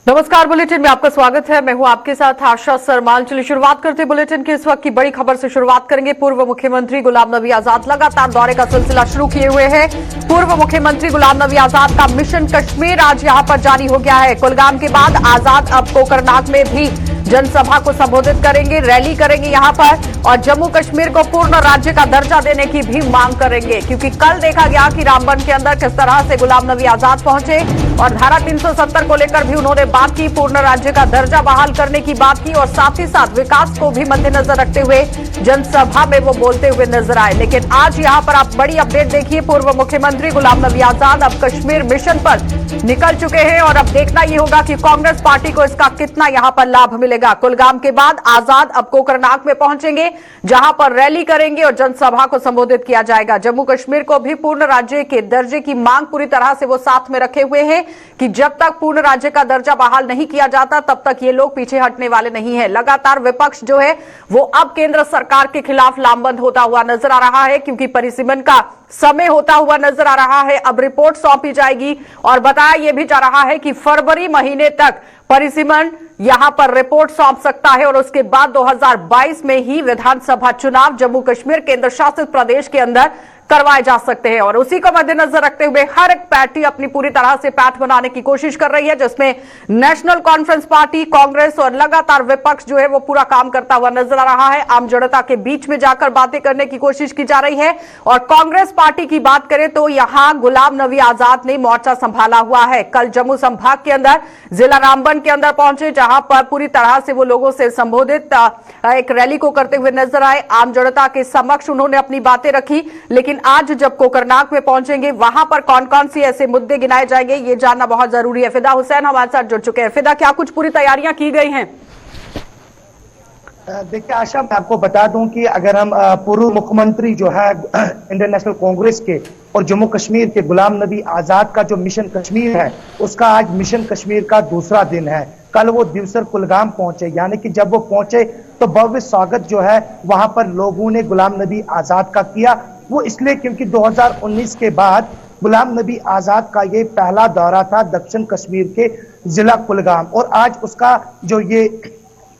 नमस्कार, बुलेटिन में आपका स्वागत है। मैं हूं आपके साथ आशा सरमाल। चलिए शुरुआत करते हैं बुलेटिन की इस वक्त की बड़ी खबर से शुरुआत करेंगे। पूर्व मुख्यमंत्री गुलाम नबी आजाद लगातार दौरे का सिलसिला शुरू किए हुए हैं। पूर्व मुख्यमंत्री गुलाम नबी आजाद का मिशन कश्मीर आज यहां पर जारी हो गया है। कुलगाम के बाद आजाद अब कोकरनाग में भी जनसभा को संबोधित करेंगे, रैली करेंगे यहां पर, और जम्मू कश्मीर को पूर्ण राज्य का दर्जा देने की भी मांग करेंगे। क्योंकि कल देखा गया कि रामबन के अंदर किस तरह से गुलाम नबी आजाद पहुंचे और धारा 370 को लेकर भी उन्होंने बात की, पूर्ण राज्य का दर्जा बहाल करने की बात की और साथ ही साथ विकास को भी मद्देनजर रखते हुए जनसभा में वो बोलते हुए नजर आए। लेकिन आज यहां पर आप बड़ी अपडेट देखिए, पूर्व मुख्यमंत्री गुलाम नबी आजाद अब कश्मीर मिशन पर निकल चुके हैं और अब देखना यह होगा कि कांग्रेस पार्टी को इसका कितना यहां पर लाभ मिलेगा। कुलगाम के बाद आजाद अब कोकरनाग में पहुंचेंगे, जहां पर रैली करेंगे और जनसभा को संबोधित किया जाएगा। जम्मू कश्मीर को भी पूर्ण राज्य के दर्जे की मांग पूरी तरह से वो साथ में रखे हुए हैं कि जब तक पूर्ण राज्य का दर्जा बहाल नहीं किया जाता तब तक ये लोग पीछे हटने वाले नहीं है। लगातार विपक्ष जो है वो अब केंद्र सरकार के खिलाफ लामबंद होता हुआ नजर आ रहा है, क्योंकि परिसीमन का समय होता हुआ नजर आ रहा है। अब रिपोर्ट सौंपी जाएगी और बताया यह भी जा रहा है कि फरवरी महीने तक परिसीमन यहां पर रिपोर्ट सौंप सकता है और उसके बाद 2022 में ही विधानसभा चुनाव जम्मू कश्मीर केंद्र शासित प्रदेश के अंदर करवाए जा सकते हैं। और उसी को मद्देनजर रखते हुए हर एक पार्टी अपनी पूरी तरह से पैठ बनाने की कोशिश कर रही है, जिसमें नेशनल कॉन्फ्रेंस पार्टी, कांग्रेस और लगातार विपक्ष जो है वो पूरा काम करता हुआ नजर आ रहा है। आम जनता के बीच में जाकर बातें करने की कोशिश की जा रही है। और कांग्रेस पार्टी की बात करें तो यहां गुलाम नबी आजाद ने मोर्चा संभाला हुआ है। कल जम्मू संभाग के अंदर जिला रामबन के अंदर पहुंचे, जहां पर पूरी तरह से वो लोगों से संबोधित एक रैली को करते हुए नजर आए। आम जनता के समक्ष उन्होंने अपनी बातें रखी। लेकिन आज जब कोकरनाग में पहुंचेंगे वहां पर कौन कौन सी ऐसे मुद्दे गिनाए जाएंगे, ये जानना बहुत जरूरी है। फिदा हुसैन हमारे साथ जुड़ चुके हैं। फिदा, क्या कुछ पूरी तैयारियां की गई हैं? देखिए आशा, मैं आपको बता दूं कि अगर हम पूर्व मुख्यमंत्री जो है इंडियन नेशनल कांग्रेस के और जम्मू कश्मीर के गुलाम नबी आजाद का जो मिशन कश्मीर है, उसका आज मिशन कश्मीर का दूसरा दिन है। कल वो दिवसर कुलगाम पहुंचे, यानी कि जब वो पहुंचे तो भव्य स्वागत जो है वहां पर लोगों ने गुलाम नबी आजाद का किया। वो इसलिए क्योंकि 2019 के बाद गुलाम नबी आजाद का ये पहला दौरा था दक्षिण कश्मीर के जिला कुलगाम, और आज उसका जो ये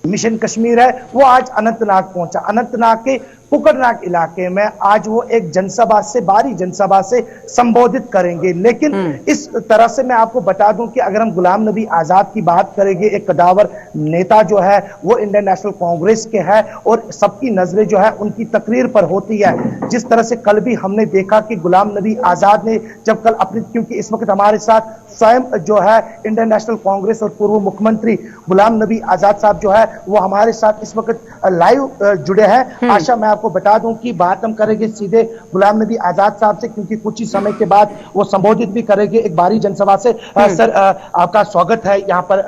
मिशन कश्मीर है वो आज अनंतनाग पहुंचा। अनंतनाग के कोकरनाग इलाके में आज वो एक जनसभा से, भारी जनसभा से संबोधित करेंगे। लेकिन इस तरह से मैं आपको बता दूं कि अगर हम गुलाम नबी आजाद की बात करेंगे, एक कदावर नेता जो है वो इंडियन नेशनल कांग्रेस के है और सबकी नजरें जो है उनकी तकरीर पर होती है। जिस तरह से कल भी हमने देखा कि गुलाम नबी आजाद ने जब कल अपनी, क्योंकि इस वक्त हमारे साथ स्वयं जो है इंडियन नेशनल कांग्रेस और पूर्व मुख्यमंत्री गुलाम नबी आजाद साहब जो है वो हमारे साथ इस वक्त लाइव जुड़े हैं। आशा, मैं आपको बता दूं कि बात हम करेंगे सीधे गुलाम नबी आजाद साहब से, क्योंकि कुछ ही समय के बाद वो संबोधित भी करेंगे एक भारी जनसभा से। सर, आपका स्वागत है यहाँ पर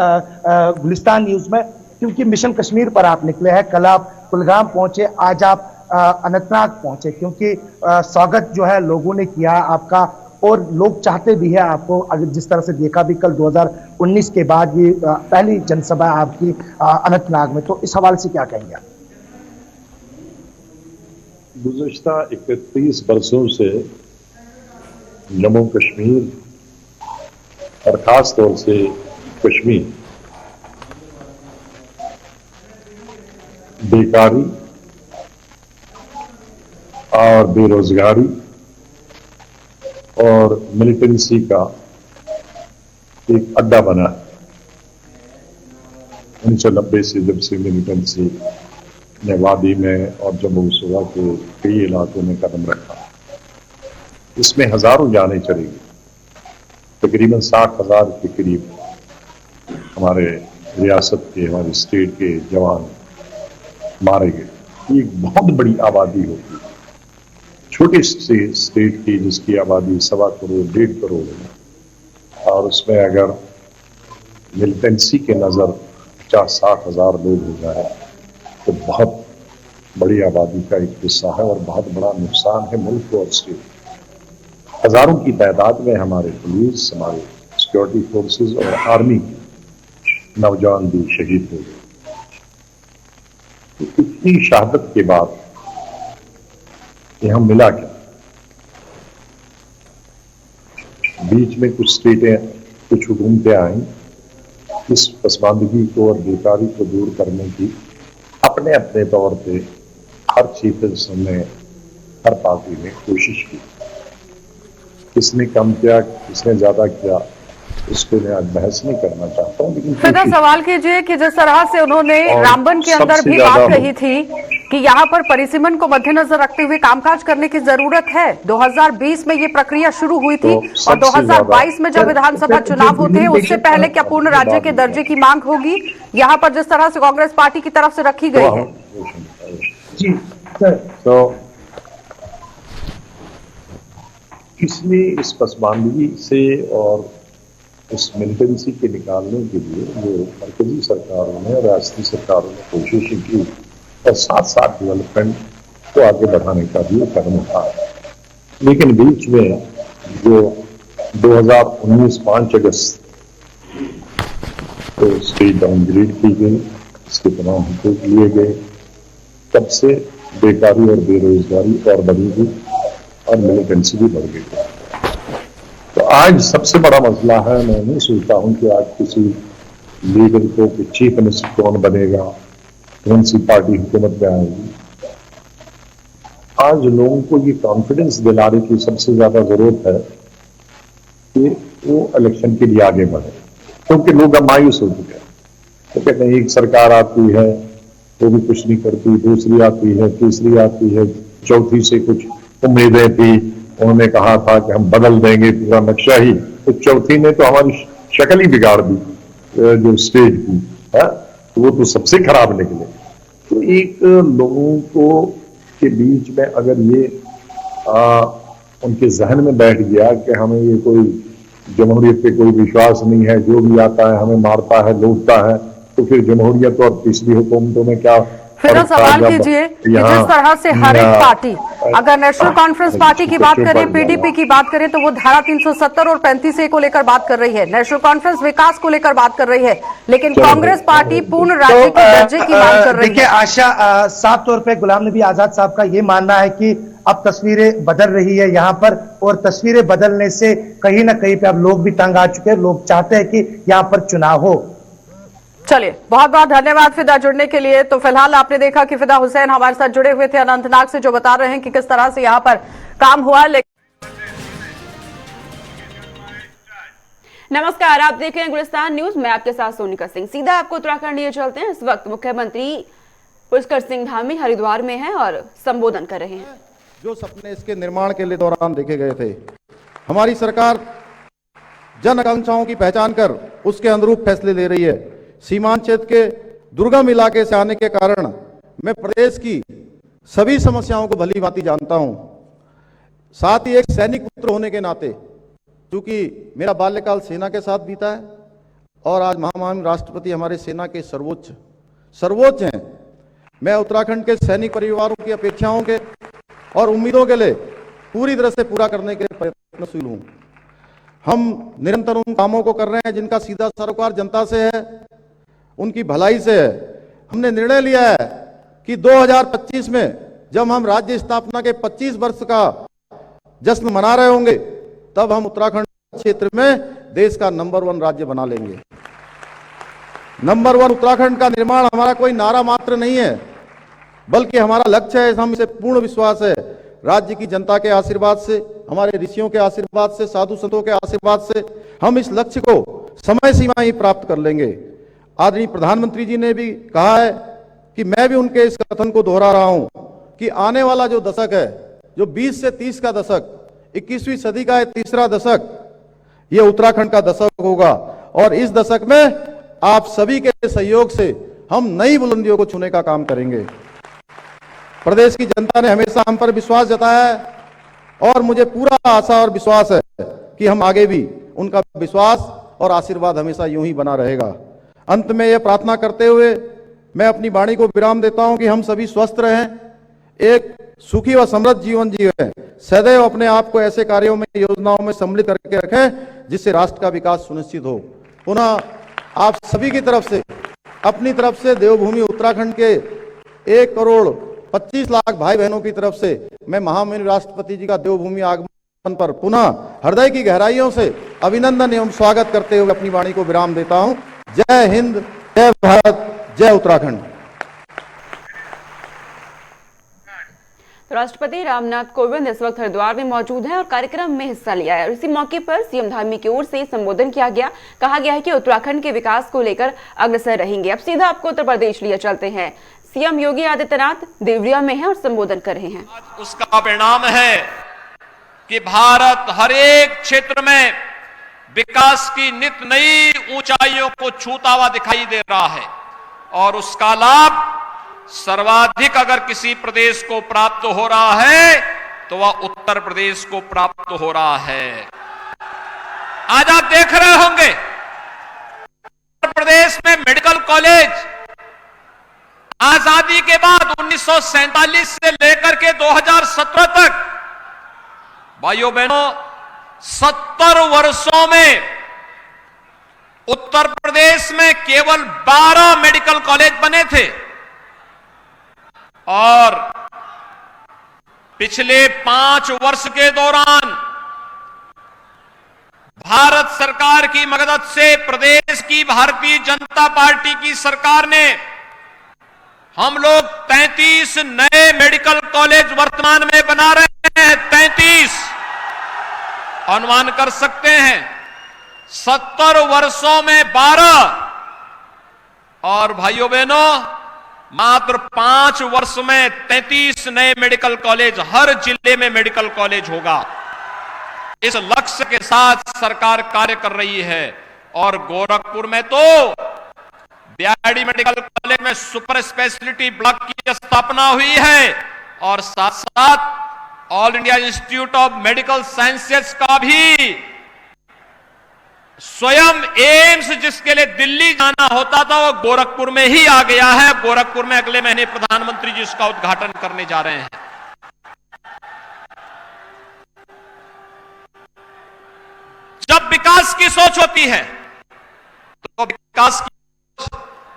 गुलिस्तान न्यूज में, क्योंकि मिशन कश्मीर पर आप निकले हैं। कल आप कुलगाम पहुंचे, आज आप अनंतनाग पहुंचे, क्योंकि स्वागत जो है लोगों ने किया आपका और लोग चाहते भी है आपको। अगर जिस तरह से देखा भी कल 2019 के बाद ये पहली जनसभा आपकी अनंतनाग में, तो इस हवाले से क्या कहेंगे आप? गुज़श्ता 31 बरसों से जम्मू कश्मीर और खास तौर से कश्मीर बेकारी और बेरोजगारी और मिलिटेंसी का एक अड्डा बना है। 1990 से जब से मिलिटेंसी ने वादी में और जम्मू सूबा के कई इलाकों में कदम रखा, इसमें हजारों जानें चली गई। तकरीबन 60,000 के करीब हमारे रियासत के, हमारे स्टेट के जवान मारे गए। एक बहुत बड़ी आबादी होगी, छोटे स्टेट की जिसकी आबादी 1.25 करोड़ 1.5 करोड़ है, और उसमें अगर मिलिटेंसी के नजर 50-60 हजार लोग हो जाए तो बहुत बड़ी आबादी का एक हिस्सा है और बहुत बड़ा नुकसान है मुल्क को और स्टेट। हजारों की तादाद में हमारे पुलिस, हमारे सिक्योरिटी फोर्सेस और आर्मी नौजवान भी शहीद हो गए। तो इतनी शहादत के बाद यहां मिला क्या? बीच में कुछ स्टेटें, कुछ हुकूमतें आई इस पसमानदगी को और बेकारी को दूर करने की अपने अपने तौर पे हर चीफ ने हर पार्टी ने कोशिश की। किसने कम किया, किसने ज्यादा किया, इसको मैं आज बहस नहीं करना चाहता हूँ, लेकिन फिदा सवाल कीजिए कि जिस तरह से उन्होंने और रामबन के अंदर सबसे भी ज्यादा बात कही थी कि यहाँ पर परिसीमन को मद्देनजर रखते हुए कामकाज करने की जरूरत है। 2020 में ये प्रक्रिया शुरू हुई थी तो और सबसे 2022 में जब विधानसभा चुनाव होते हैं उससे पहले क्या पूर्ण राज्य के दर्जे की मांग होगी, यहाँ पर जिस तरह से कांग्रेस पार्टी की तरफ से रखी गई है? जी सर। तो इसलिए इस पसमानदगी से और इस मिलिटेंसी के निकालने के लिए जो मरकजी सरकारों ने और राष्ट्रीय सरकारों ने कोशिश की और साथ साथ डेवलपमेंट को आगे बढ़ाने का भी कदम उठाया, लेकिन बीच में जो 2019 5 अगस्त तो स्टेट डाउनग्रेड की गई, इसके तमाम हुकूक लिए गए, तब से बेकारी और बेरोजगारी और बढ़ी गई और मिलिटेंसी भी बढ़ गई। तो आज सबसे बड़ा मसला है, मैं नहीं सोचता हूं कि आज किसी लीडर को चीफ मिनिस्टर कौन बनेगा, कौन सी पार्टी हुकूमत में आएगी। आज लोगों को ये कॉन्फिडेंस दिलाने की सबसे ज्यादा जरूरत है कि वो इलेक्शन के लिए आगे बढ़े, क्योंकि लोग अब मायूस हो चुके हैं। तो कहते हैं एक सरकार आती है वो भी कुछ नहीं करती, दूसरी आती है, तीसरी आती है, चौथी से कुछ उम्मीदें थी, उन्होंने कहा था कि हम बदल देंगे पूरा नक्शा ही, तो चौथी ने तो हमारी शक्ल ही बिगाड़ दी जो स्टेज की है, तो वो तो सबसे खराब निकले। तो एक लोगों को के बीच में अगर ये उनके जहन में बैठ गया कि हमें ये कोई जमहूरियत पे कोई विश्वास नहीं है, जो भी आता है हमें मारता है, लूटता है, तो फिर जमहूरियत और पिछली हुकूमतों में क्या फिर सवाल कीजिए कि जिस तरह से हर एक पार्टी, अगर नेशनल कॉन्फ्रेंस पार्टी की बात करें, पीडीपी की बात करें, तो वो धारा 370 और 35A को लेकर बात कर रही है, नेशनल कॉन्फ्रेंस विकास को लेकर बात कर रही है, लेकिन कांग्रेस पार्टी पूर्ण राज्य के दर्जे की मांग कर रही है। देखिए आशा, साफ तौर पे गुलाम नबी आजाद साहब का ये मानना है कि अब तस्वीरें बदल रही है यहाँ पर, और तस्वीरें बदलने से कहीं ना कहीं पे अब लोग भी तंग आ चुके हैं, लोग चाहते हैं कि यहाँ पर चुनाव हो। चलिए, बहुत बहुत धन्यवाद फिदा जुड़ने के लिए। तो फिलहाल आपने देखा कि फिदा हुसैन हमारे साथ जुड़े हुए थे अनंतनाग से, जो बता रहे हैं कि किस तरह से यहाँ पर काम हुआ। नमस्कार, आप देख रहे हैं गुलिस्तान न्यूज, मैं आपके साथ सोनिका सिंह। सीधा आपको उत्तराखंड लिए चलते हैं। इस वक्त मुख्यमंत्री पुष्कर सिंह धामी हरिद्वार में हैं और संबोधन कर रहे हैं। जो सपने इसके निर्माण के लिए दौरान देखे गए थे, हमारी सरकार जन आकांक्षाओं की पहचान कर उसके अनुरूप फैसले ले रही है। सीमांत क्षेत्र के दुर्गम इलाके से आने के कारण मैं प्रदेश की सभी समस्याओं को भली भांति जानता हूं। साथ ही एक सैनिक पुत्र होने के नाते, क्योंकि मेरा बाल्यकाल सेना के साथ बीता है और आज महामहिम राष्ट्रपति हमारे सेना के सर्वोच्च हैं, मैं उत्तराखंड के सैनिक परिवारों की अपेक्षाओं के और उम्मीदों के लिए पूरी तरह से पूरा करने के लिए प्रयत्नशील हूं। हम निरंतर उन कामों को कर रहे हैं जिनका सीधा सरोकार जनता से है, उनकी भलाई से है। हमने निर्णय लिया है कि 2025 में जब हम राज्य स्थापना के 25 वर्ष का जश्न मना रहे होंगे, तब हम उत्तराखंड क्षेत्र में देश का नंबर 1 राज्य बना लेंगे। नंबर 1 उत्तराखंड का निर्माण हमारा कोई नारा मात्र नहीं है, बल्कि हमारा लक्ष्य है। हम इसे पूर्ण विश्वास है, राज्य की जनता के आशीर्वाद से, हमारे ऋषियों के आशीर्वाद से, साधु संतों के आशीर्वाद से हम इस लक्ष्य को समय सीमा ही प्राप्त कर लेंगे। आदरणीय प्रधानमंत्री जी ने भी कहा है कि मैं भी उनके इस कथन को दोहरा रहा हूं कि आने वाला जो दशक है, जो 20 से 30 का दशक, 21वीं सदी का तीसरा दशक, ये उत्तराखंड का दशक होगा और इस दशक में आप सभी के सहयोग से हम नई बुलंदियों को छूने का काम करेंगे। प्रदेश की जनता ने हमेशा हम पर विश्वास जताया है और मुझे पूरा आशा और विश्वास है कि हम आगे भी उनका विश्वास और आशीर्वाद हमेशा यूं ही बना रहेगा। अंत में यह प्रार्थना करते हुए मैं अपनी वाणी को विराम देता हूं कि हम सभी स्वस्थ रहें, एक सुखी व समृद्ध जीवन जिएं, सदैव अपने आप को ऐसे कार्यों में, योजनाओं में सम्मिलित करके रखें जिससे राष्ट्र का विकास सुनिश्चित हो। पुनः आप सभी की तरफ से, अपनी तरफ से, देवभूमि उत्तराखंड के 1,25,00,000 भाई बहनों की तरफ से मैं महामहिम राष्ट्रपति जी का देवभूमि आगमन पर पुनः हृदय की गहराइयों से अभिनंदन एवं स्वागत करते हुए अपनी वाणी को विराम देता हूं। जय हिंद, जय भारत, जय उत्तराखंड। राष्ट्रपति रामनाथ कोविंद इस वक्त हरिद्वार में मौजूद हैं और कार्यक्रम में हिस्सा लिया है। इसी मौके पर सीएम धामी की ओर से संबोधन किया गया। कहा गया है कि उत्तराखंड के विकास को लेकर अग्रसर रहेंगे। अब सीधा आपको उत्तर प्रदेश लिए चलते हैं। सीएम योगी आदित्यनाथ देवरिया में हैं और संबोधन कर रहे हैं। उसका परिणाम है कि भारत हर एक क्षेत्र में विकास की नित नई ऊंचाइयों को छूता हुआ दिखाई दे रहा है और उसका लाभ सर्वाधिक अगर किसी प्रदेश को प्राप्त हो रहा है तो वह उत्तर प्रदेश को प्राप्त हो रहा है। आज आप देख रहे होंगे उत्तर प्रदेश में मेडिकल कॉलेज आजादी के बाद 1947 से लेकर के 2017 तक, भाइयों बहनों, 70 वर्षों में उत्तर प्रदेश में केवल 12 मेडिकल कॉलेज बने थे और पिछले 5 वर्ष के दौरान भारत सरकार की मदद से प्रदेश की भारतीय जनता पार्टी की सरकार ने हम लोग 33 नए मेडिकल कॉलेज वर्तमान में बना रहे हैं। 33 अनुमान कर सकते हैं 70 वर्षों में 12 और भाइयों बहनों मात्र 5 वर्ष में 33 नए मेडिकल कॉलेज, हर जिले में मेडिकल कॉलेज होगा। इस लक्ष्य के साथ सरकार कार्य कर रही है और गोरखपुर में तो बीआरडी मेडिकल कॉलेज में सुपर स्पेशलिटी ब्लॉक की स्थापना हुई है और साथ साथ all India institute of medical sciences का भी स्वयं एम्स जिसके लिए दिल्ली जाना होता था वो गोरखपुर में ही आ गया है। गोरखपुर में अगले महीने प्रधानमंत्री जी उसका उद्घाटन करने जा रहे हैं। जब विकास की सोच होती है तो विकास की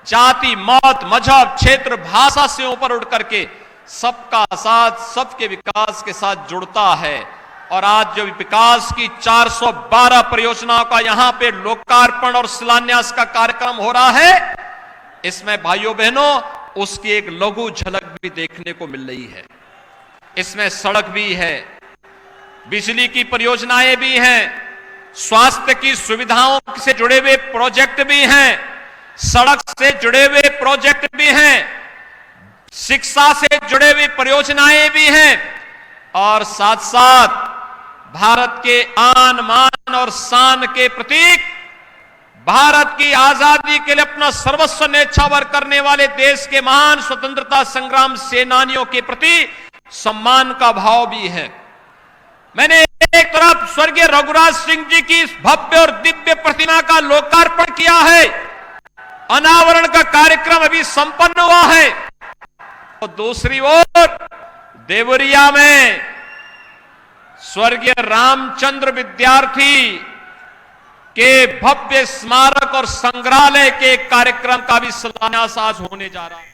जाति, मौत, मजहब, क्षेत्र, भाषा से ऊपर उठ करके सबका साथ, सबके विकास के साथ जुड़ता है। और आज जो विकास की 412 परियोजनाओं का यहां पे लोकार्पण और शिलान्यास का कार्यक्रम हो रहा है, इसमें भाइयों बहनों उसकी एक लघु झलक भी देखने को मिल रही है। इसमें सड़क भी है, बिजली की परियोजनाएं भी हैं, स्वास्थ्य की सुविधाओं से जुड़े हुए प्रोजेक्ट भी हैं, सड़क से जुड़े हुए प्रोजेक्ट भी हैं, शिक्षा से जुड़े हुए परियोजनाएं भी हैं और साथ साथ भारत के आन मान और शान के प्रतीक, भारत की आजादी के लिए अपना सर्वस्व न्यौछावर करने वाले देश के महान स्वतंत्रता संग्राम सेनानियों के प्रति सम्मान का भाव भी है। मैंने एक तरफ स्वर्गीय रघुराज सिंह जी की भव्य और दिव्य प्रतिमा का लोकार्पण किया है, अनावरण का कार्यक्रम अभी संपन्न हुआ है, और दूसरी ओर देवरिया में स्वर्गीय रामचंद्र विद्यार्थी के भव्य स्मारक और संग्रहालय के कार्यक्रम का भी शिलान्यास आज होने जा रहा है।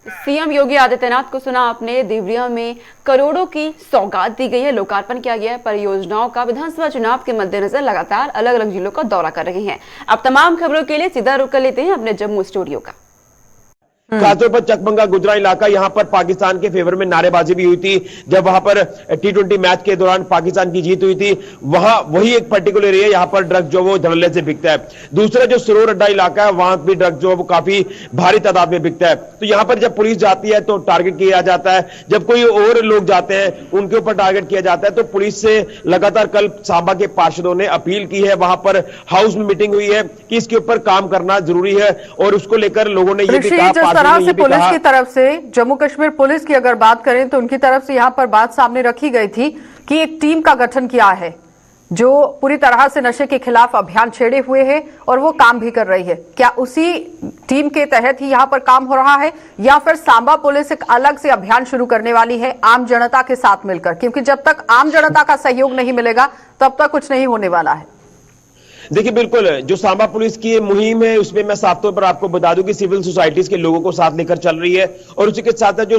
सीएम योगी आदित्यनाथ को सुना आपने। देवरिया में करोड़ों की सौगात दी गई है, लोकार्पण किया गया है। परियोजनाओं का विधानसभा चुनाव के मद्देनजर लगातार अलग अलग जिलों का दौरा कर रहे हैं। अब तमाम खबरों के लिए सीधा रुख कर लेते हैं अपने जम्मू स्टूडियो का। खासतौर पर चकबंगा गुजरा इलाका, यहां पर पाकिस्तान के फेवर में नारेबाजी भी हुई थी जब वहां पर T20 मैच के दौरान पाकिस्तान की जीत हुई थी। वहां वही एक पर्टिकुलर एरिया, यहां पर ड्रग्स जो वो धड़ल्ले से बिकता है। दूसरा जो सरोर अड्डा इलाका है वहां भी ड्रग्स जो वो काफी भारी तादाद में बिकता है। तो यहां पर जब पुलिस जाती है तो टारगेट किया जाता है, जब कोई और लोग जाते हैं उनके ऊपर टारगेट किया जाता है। तो पुलिस से लगातार कल सांबा के पार्षदों ने अपील की है, वहां पर हाउस में मीटिंग हुई है कि इसके ऊपर काम करना जरूरी है और उसको लेकर लोगों ने यह भी कहा की तरफ से, जम्मू कश्मीर पुलिस की अगर बात करें तो उनकी तरफ से यहां पर बात सामने रखी गई थी कि एक टीम का गठन किया है जो पूरी तरह से नशे के खिलाफ अभियान छेड़े हुए है और वो काम भी कर रही है। क्या उसी टीम के तहत ही यहां पर काम हो रहा है या फिर सांबा पुलिस एक अलग से अभियान शुरू करने वाली है आम जनता के साथ मिलकर? क्योंकि जब तक आम जनता का सहयोग नहीं मिलेगा तब तक कुछ नहीं होने वाला है। देखिए, बिल्कुल जो सांबा पुलिस की मुहिम है उसमें मैं साफ तौर पर आपको बता दूं कि सिविल सोसाइटीज के लोगों को साथ लेकर चल रही है और उसी के साथ जो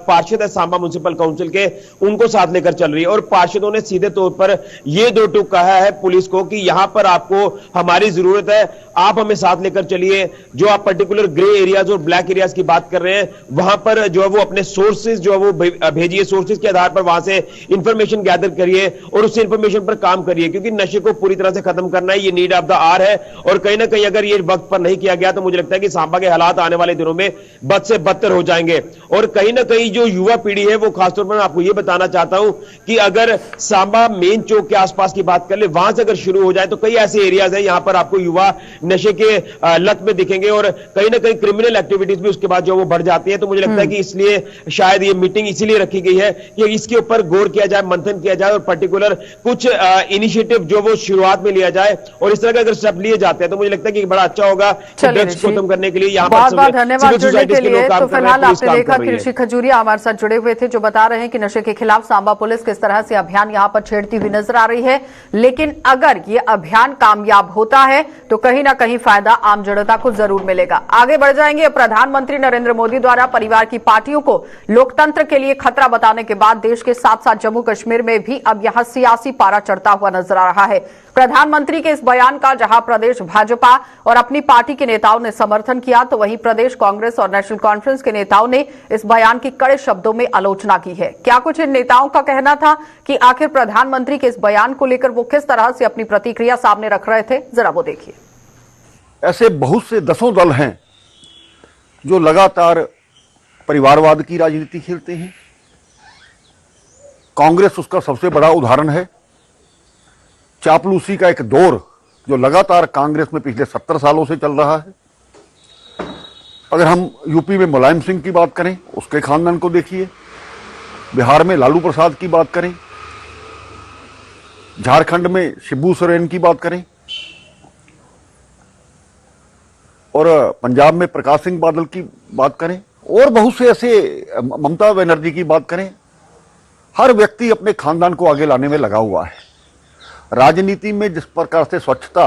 पार्षद है सांबा म्युनिसिपल काउंसिल के, उनको साथ लेकर चल रही है। और पार्षदों ने सीधे तौर पर यह दो टूक कहा है पुलिस को कि यहां पर आपको हमारी जरूरत है, आप हमें साथ लेकर चलिए, जो आप पर्टिकुलर ग्रे एरियाज और ब्लैक एरियाज की बात कर रहे हैं वहां पर जो है वो अपने सोर्सेज जो है वो भेजिए, सोर्सेज के आधार पर वहां से इंफॉर्मेशन गैदर करिए और उस इंफॉर्मेशन पर काम करिए, क्योंकि नशे को पूरी तरह से खत्म करना है, ये नीड ऑफ द आवर है। और कहीं ना कहीं अगर ये वक्त पर नहीं किया गया तो मुझे लगता है कि सांबा के हालात आने वाले दिनों में बद से बदतर हो जाएंगे। और कहीं ना कहीं जो युवा पीढ़ी है वो खासतौर पर मैं आपको ये बताना चाहता हूं कि अगर सांबा मेन चौक के आसपास की बात कर ले, वहां से अगर शुरू हो जाए तो कई ऐसे एरियाज हैं यहां पर आपको युवा नशे के लत में दिखेंगे और कहीं ना कहीं क्रिमिनल एक्टिविटीज भी उसके बाद जो वो बढ़ जाती है। तो मुझे लगता है कि इसलिए शायद ये मीटिंग इसीलिए रखी गई है कि इसके ऊपर गौर किया जाए, मंथन किया जाए और पर्टिकुलर कुछ इनिशिएटिव जो वो शुरुआत में लिया जाए और इस तरह का अगर स्टेप लिए जाते हैं तो मुझे लगता है कि बड़ा अच्छा होगा ड्रग्स को खत्म करने के लिए यहाँ बहुत बहुत धन्यवाद जुड़ने के लिए। तो फिलहाल आपने देखा कि ऋषि खजूरिया हमारे साथ जुड़े हुए थे, जो बता रहे हैं कि नशे के खिलाफ सांबा पुलिस किस तरह से अभियान यहां पर छेड़ती हुई नजर आ रही है। लेकिन अगर ये अभियान कामयाब होता है तो कहीं ना कहीं फायदा आम जनता को जरूर मिलेगा। आगे बढ़ जाएंगे। प्रधानमंत्री नरेंद्र मोदी द्वारा परिवार की पार्टियों को लोकतंत्र के लिए खतरा बताने के बाद देश के साथ साथ जम्मू कश्मीर में भी अब यहां सियासी पारा चढ़ता हुआ नजर आ रहा है। प्रधानमंत्री के इस बयान का जहां प्रदेश भाजपा और अपनी पार्टी के नेताओं ने समर्थन किया, तो वहीं प्रदेश कांग्रेस और नेशनल कॉन्फ्रेंस के नेताओं ने इस बयान की कड़े शब्दों में आलोचना की है। क्या कुछ इन नेताओं का कहना था कि आखिर प्रधानमंत्री के इस बयान को लेकर वो किस तरह से अपनी प्रतिक्रिया सामने रख रहे थे, जरा वो देखिए। ऐसे बहुत से दसों दल हैं जो लगातार परिवारवाद की राजनीति खेलते हैं। कांग्रेस उसका सबसे बड़ा उदाहरण है। चापलूसी का एक दौर जो लगातार कांग्रेस में पिछले 70 सालों से चल रहा है। अगर हम यूपी में मुलायम सिंह की बात करें, उसके खानदान को देखिए, बिहार में लालू प्रसाद की बात करें, झारखंड में शिबू सोरेन की बात करें और पंजाब में प्रकाश सिंह बादल की बात करें और बहुत से ऐसे, ममता बनर्जी की बात करें, हर व्यक्ति अपने खानदान को आगे लाने में लगा हुआ है। राजनीति में जिस प्रकार से स्वच्छता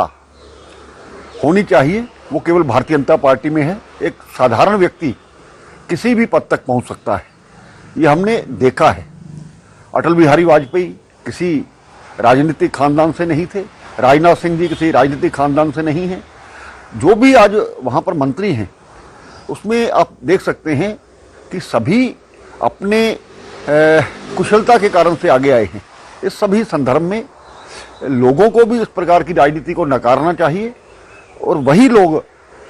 होनी चाहिए वो केवल भारतीय जनता पार्टी में है। एक साधारण व्यक्ति किसी भी पद तक पहुंच सकता है, ये हमने देखा है। अटल बिहारी वाजपेयी किसी राजनीतिक खानदान से नहीं थे, राजनाथ सिंह जी किसी राजनीतिक खानदान से नहीं हैं। जो भी आज वहाँ पर मंत्री हैं उसमें आप देख सकते हैं कि सभी अपने कुशलता के कारण से आगे आए हैं। इस सभी संदर्भ में लोगों को भी इस प्रकार की राजनीति को नकारना चाहिए और वही लोग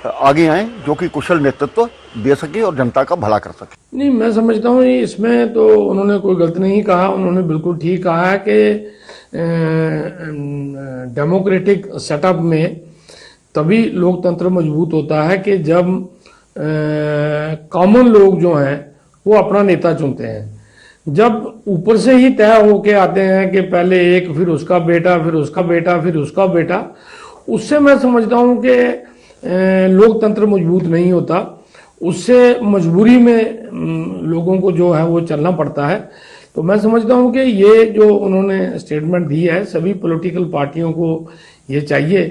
आगे आए जो कि कुशल नेतृत्व दे सके और जनता का भला कर सके। नहीं, मैं समझता हूँ इसमें तो उन्होंने कोई गलत नहीं कहा। उन्होंने बिल्कुल ठीक कहा है कि डेमोक्रेटिक सेटअप में तभी लोकतंत्र मजबूत होता है कि जब कॉमन लोग जो हैं वो अपना नेता चुनते हैं। जब ऊपर से ही तय होके आते हैं कि पहले एक, फिर उसका बेटा, फिर उसका बेटा, फिर उसका बेटा, उससे मैं समझता हूँ कि लोकतंत्र मजबूत नहीं होता। उससे मजबूरी में लोगों को जो है वो चलना पड़ता है। तो मैं समझता हूँ कि ये जो उन्होंने स्टेटमेंट दी है, सभी पॉलिटिकल पार्टियों को ये चाहिए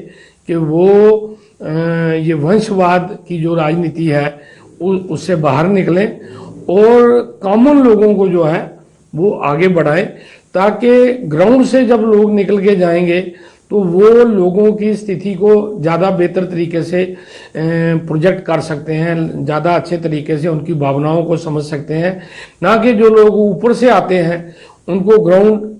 कि वो ये वंशवाद की जो राजनीति है उससे बाहर निकलें और कॉमन लोगों को जो है वो आगे बढ़ाएं, ताकि ग्राउंड से जब लोग निकल के जाएंगे तो वो लोगों की स्थिति को ज़्यादा बेहतर तरीके से प्रोजेक्ट कर सकते हैं, ज़्यादा अच्छे तरीके से उनकी भावनाओं को समझ सकते हैं। ना कि जो लोग ऊपर से आते हैं उनको ग्राउंड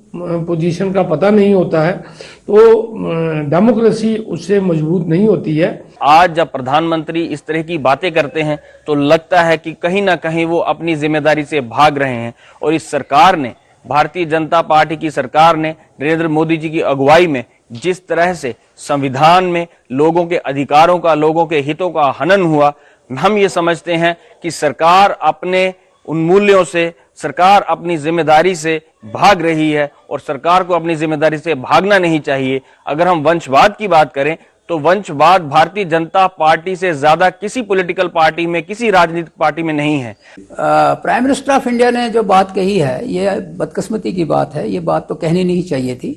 पोजीशन का पता नहीं होता है, तो डेमोक्रेसी उससे मजबूत नहीं होती है। आज जब प्रधानमंत्री इस तरह की बातें करते हैं तो लगता है कि कहीं ना कहीं वो अपनी जिम्मेदारी से भाग रहे हैं और इस सरकार ने, भारतीय जनता पार्टी की सरकार ने नरेंद्र मोदी जी की अगुवाई में जिस तरह से संविधान में लोगों के अधिकारों का, लोगों के हितों का हनन हुआ, हम ये समझते हैं कि सरकार अपने उन मूल्यों से, सरकार अपनी जिम्मेदारी से भाग रही है और सरकार को अपनी जिम्मेदारी से भागना नहीं चाहिए। अगर हम वंशवाद की बात करें तो वंशवाद भारतीय जनता पार्टी से ज्यादा किसी पॉलिटिकल पार्टी में, किसी राजनीतिक पार्टी में नहीं है। प्राइम मिनिस्टर ऑफ इंडिया ने जो बात कही है ये बदकिस्मती की बात है। ये बात तो कहनी नहीं चाहिए थी।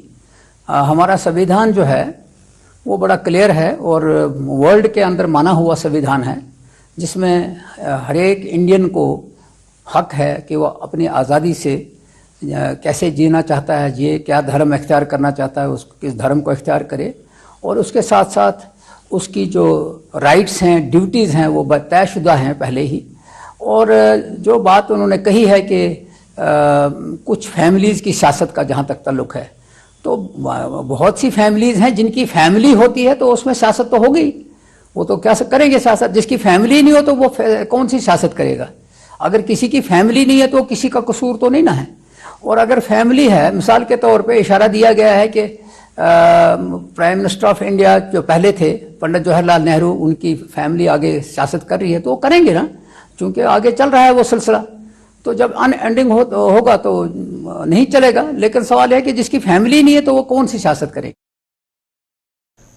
हमारा संविधान जो है वो बड़ा क्लियर है और वर्ल्ड के अंदर माना हुआ संविधान है, जिसमें हर एक इंडियन को हक है कि वो अपनी आज़ादी से कैसे जीना चाहता है, ये क्या धर्म इख्तियार करना चाहता है, उस किस धर्म को इख्तियार करे और उसके साथ साथ उसकी जो राइट्स हैं, ड्यूटीज़ हैं, वो तयशुदा हैं पहले ही। और जो बात उन्होंने कही है कि कुछ फैमिलीज़ की सियासत का जहाँ तक ताल्लुक़ है, तो बहुत सी फैमिलीज़ हैं जिनकी फैमिली होती है तो उसमें सियासत तो होगी, वो तो क्या करेंगे सियासत। जिसकी फैमिली नहीं हो तो वो कौन सी सियासत करेगा। अगर किसी की फैमिली नहीं है तो किसी का कसूर तो नहीं ना है। और अगर फैमिली है, मिसाल के तौर पे इशारा दिया गया है कि प्राइम मिनिस्टर ऑफ इंडिया जो पहले थे पंडित जवाहरलाल नेहरू, उनकी फैमिली आगे सियासत कर रही है तो वो करेंगे ना, क्योंकि आगे चल रहा है वो सिलसिला। तो जब अनएंडिंग होगा तो नहीं चलेगा। लेकिन सवाल है कि जिसकी फैमिली नहीं है तो वो कौन सी सियासत करेगा।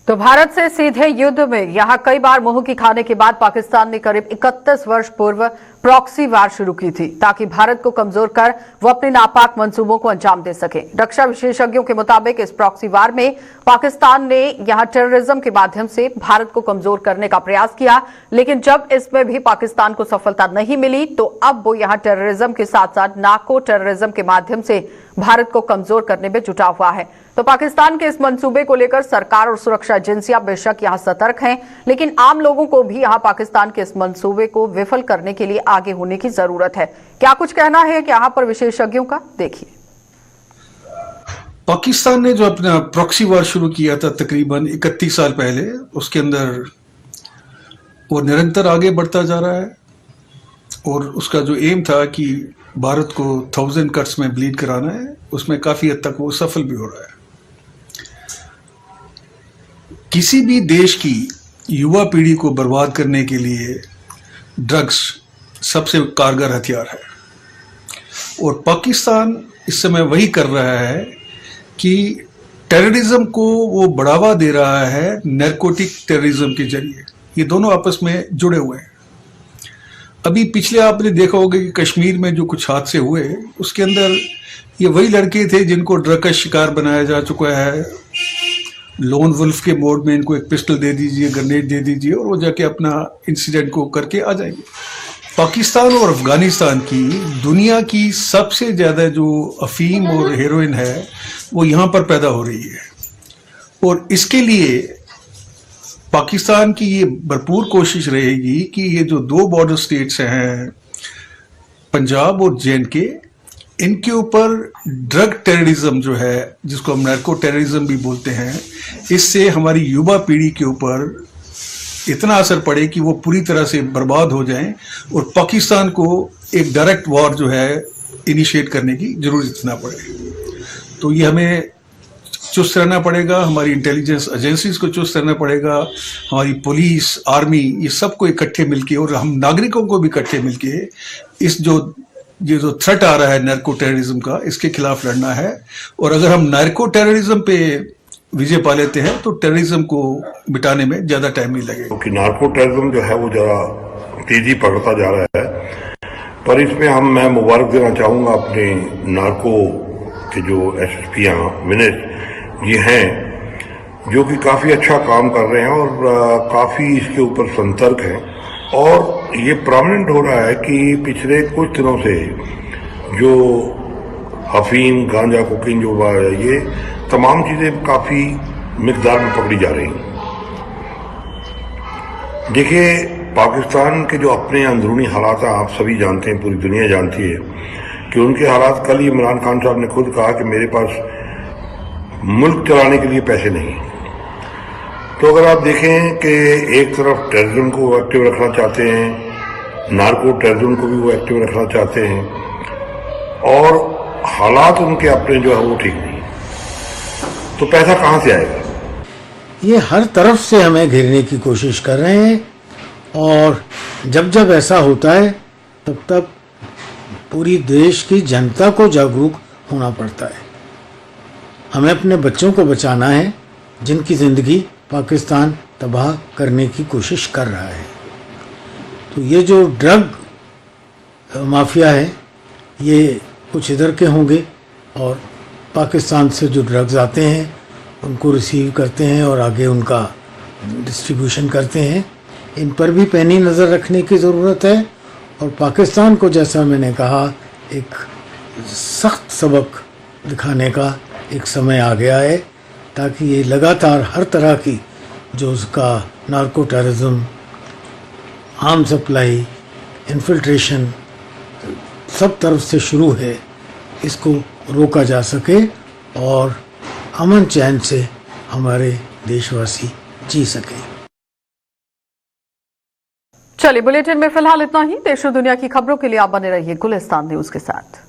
तो भारत से सीधे युद्ध में यहां कई बार मुंह की खाने के बाद पाकिस्तान ने करीब 31 वर्ष पूर्व प्रॉक्सी वार शुरू की थी, ताकि भारत को कमजोर कर वो अपने नापाक मंसूबों को अंजाम दे सके। रक्षा विशेषज्ञों के मुताबिक इस प्रॉक्सी वार में पाकिस्तान ने यहां टेररिज्म के माध्यम से भारत को कमजोर करने का प्रयास किया, लेकिन जब इसमें भी पाकिस्तान को सफलता नहीं मिली तो अब वो यहां टेररिज्म के साथ साथ नार्को टेररिज्म के माध्यम से भारत को कमजोर करने में जुटा हुआ है। तो पाकिस्तान के इस मंसूबे को लेकर सरकार और सुरक्षा एजेंसियां बेशक यहां सतर्क हैं, लेकिन आम लोगों को भी यहां पाकिस्तान के इस मंसूबे को विफल करने के लिए आगे होने की जरूरत है। क्या कुछ कहना है कि यहां पर विशेषज्ञों का, देखिए। पाकिस्तान ने जो अपना प्रॉक्सी वार शुरू किया था तकरीबन 31 साल पहले, उसके अंदर वो निरंतर आगे बढ़ता जा रहा है और उसका जो एम था कि भारत को 1000 कट्स में ब्लीड कराना है, उसमें काफी हद तक वो सफल भी हो रहा है। किसी भी देश की युवा पीढ़ी को बर्बाद करने के लिए ड्रग्स सबसे कारगर हथियार है और पाकिस्तान इस समय वही कर रहा है कि टेररिज्म को वो बढ़ावा दे रहा है नैर्कोटिक टेररिज्म के जरिए। ये दोनों आपस में जुड़े हुए हैं। अभी पिछले आपने देखा होगा कि कश्मीर में जो कुछ हादसे हुए, उसके अंदर ये वही लड़के थे जिनको ड्रग का शिकार बनाया जा चुका है। लोन वुल्फ के मोड में इनको एक पिस्टल दे दीजिए, ग्रेनेड दे दीजिए और वो जाके अपना इंसिडेंट को करके आ जाएंगे। पाकिस्तान और अफगानिस्तान की दुनिया की सबसे ज्यादा जो अफीम और हेरोइन है वो यहाँ पर पैदा हो रही है और इसके लिए पाकिस्तान की ये भरपूर कोशिश रहेगी कि ये जो 2 बॉर्डर स्टेट्स हैं, पंजाब और जे&के, इनके ऊपर ड्रग टेररिज्म जो है, जिसको हम नार्को टेररिज्म भी बोलते हैं, इससे हमारी युवा पीढ़ी के ऊपर इतना असर पड़े कि वो पूरी तरह से बर्बाद हो जाएं और पाकिस्तान को एक डायरेक्ट वॉर जो है इनिशिएट करने की जरूरत ना पड़े। तो ये हमें चुस्त रहना पड़ेगा, हमारी इंटेलिजेंस एजेंसीज को चुस्त रहना पड़ेगा, हमारी पुलिस, आर्मी, ये सबको इकट्ठे मिलके और हम नागरिकों को भी इकट्ठे मिलके इस ये जो थ्रेट आ रहा है नार्को टेररिज्म का, इसके खिलाफ लड़ना है। और अगर हम नार्को टेररिज्म पे विजय पा लेते हैं तो टेररिज्म को मिटाने में ज्यादा टाइम नहीं लगेगा। क्योंकि नार्को टेररिज्म जो है वो जरा तेजी पकड़ता जा रहा है, पर इसमें मैं मुबारक देना चाहूंगा अपने नार्को के जो एसएसपी मिनिस्टर ये हैं, जो कि काफी अच्छा काम कर रहे हैं और काफी इसके ऊपर संतर्क हैं। और ये प्रोमिनेंट हो रहा है कि पिछले कुछ दिनों से जो अफीम, गांजा, कोकीन जो ये तमाम चीजें काफी मिकदार में पकड़ी जा रही हैं। देखिए, पाकिस्तान के जो अपने अंदरूनी हालात हैं, आप सभी जानते हैं, पूरी दुनिया जानती है कि उनके हालात। कल इमरान खान साहब ने खुद कहा कि मेरे पास मुल्क चलाने के लिए पैसे नहीं। तो अगर आप देखें कि एक तरफ टेररिज्म को एक्टिव रखना चाहते हैं, नार्को टेररिज्म को भी वो एक्टिव रखना चाहते हैं और हालात उनके अपने जो है वो ठीक नहीं, तो पैसा कहां से आएगा? ये हर तरफ से हमें घेरने की कोशिश कर रहे हैं और जब जब ऐसा होता है तब तब पूरी देश की जनता को जागरूक होना पड़ता है। हमें अपने बच्चों को बचाना है जिनकी ज़िंदगी पाकिस्तान तबाह करने की कोशिश कर रहा है। तो ये जो ड्रग माफिया है ये कुछ इधर के होंगे और पाकिस्तान से जो ड्रग्स आते हैं उनको रिसीव करते हैं और आगे उनका डिस्ट्रीब्यूशन करते हैं। इन पर भी पैनी नज़र रखने की ज़रूरत है और पाकिस्तान को, जैसा मैंने कहा, एक सख्त सबक दिखाने का एक समय आ गया है ताकि ये लगातार हर तरह की जो उसका narco terrorism, arm supply, infiltration सब तरफ से शुरू है, इसको रोका जा सके और अमन चैन से हमारे देशवासी जी सके। चलिए, बुलेटिन में फिलहाल इतना ही। देश और दुनिया की खबरों के लिए आप बने रहिए गुलिस्तान न्यूज के साथ।